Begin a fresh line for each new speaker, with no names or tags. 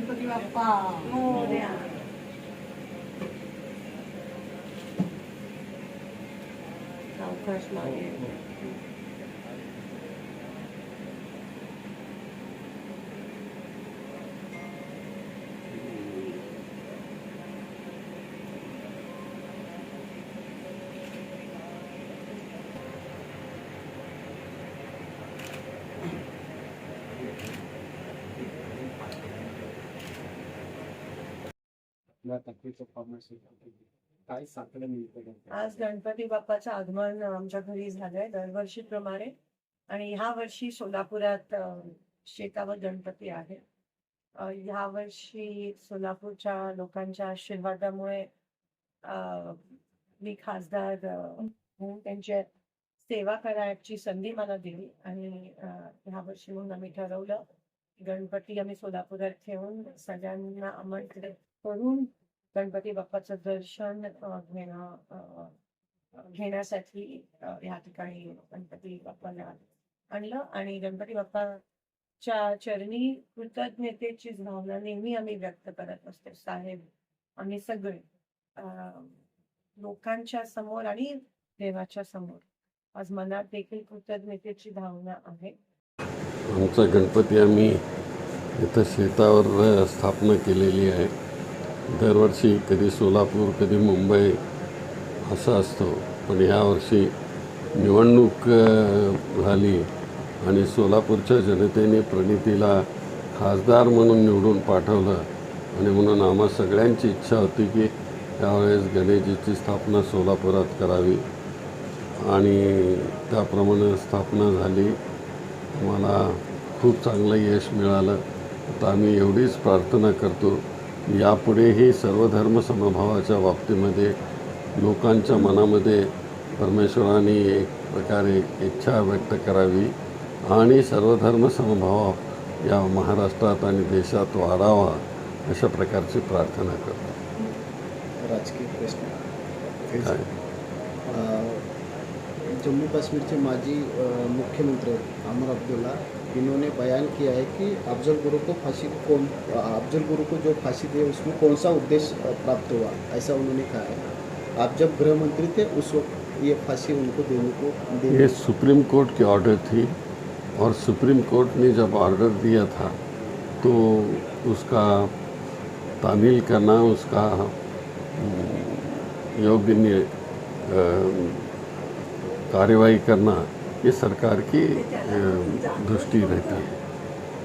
गणपती बाप्पा
मोरया. सावकाश मागे.
काय साकडं मिळतं
आज गणपती बाप्पाचं आगमन आमच्या घरी झालंय दरवर्षीप्रमाणे. आणि ह्या वर्षी सोलापुरात शेतावर गणपती आहे. ह्या वर्षी सोलापूरच्या लोकांच्या आशीर्वादामुळे मी खासदार म्हणून त्यांची सेवा करायची संधी मला दिली. आणि ह्या वर्षी म्हणून आम्ही ठरवलं गणपती आम्ही सोलापुरात ठेवून सगळ्यांना आमंत्रित करून गणपती बाप्पाचं दर्शन घेण्यासाठी या ठिकाणी गणपती बाप्पाला आणलं. आणि गणपती बाप्पाच्या चरणी कृतज्ञतेचीच भावना नेहमी आम्ही व्यक्त करत असतो. साहेब आम्ही सगळे लोकांच्या समोर आणि देवाच्या समोर आज मनात देखील कृतज्ञतेची भावना आहे.
आमचा गणपती आम्ही इथं शेतावर स्थापना केलेली आहे. दरवर्षी कधी सोलापूर कधी मुंबई असं असतो, पण यावर्षी निवडणूक झाली आणि सोलापूरच्या जनतेने प्रणितीला खासदार म्हणून निवडून पाठवलं. आणि म्हणून आम्हा सगळ्यांची इच्छा होती की यावेळेस गणेशजीची स्थापना सोलापुरात करावी आणि त्याप्रमाणे स्थापना झाली. मला खूप चांगलं यश मिळालं. तर आम्ही एवढीच प्रार्थना करतो यापुढेही सर्व धर्म समभावाच्या बाबतीमध्ये लोकांच्या मनामध्ये परमेश्वराने एक प्रकारे इच्छा व्यक्त करावी आणि सर्व धर्म समभाव या महाराष्ट्रात आणि देशात वाढावा अशा प्रकारची प्रार्थना करतो.
राजकीय प्रश्न
काय
जम्मू कश्मीर के माजी मुख्यमंत्री अमर अब्दुल्ला इन्होंने बयान किया है कि अफजल गुरु को जो फांसी दी उसमें कौन सा उद्देश्य प्राप्त हुआ, ऐसा उन्होंने कहा है। आप जब गृह मंत्री थे उस वक्त ये फांसी उनको देने
ये सुप्रीम कोर्ट की ऑर्डर थी और सुप्रीम कोर्ट ने जब ऑर्डर दिया था तो उसका तामील करना, उसका योग्य कार्यवाही करना ये सरकार की दृष्टि रहती है।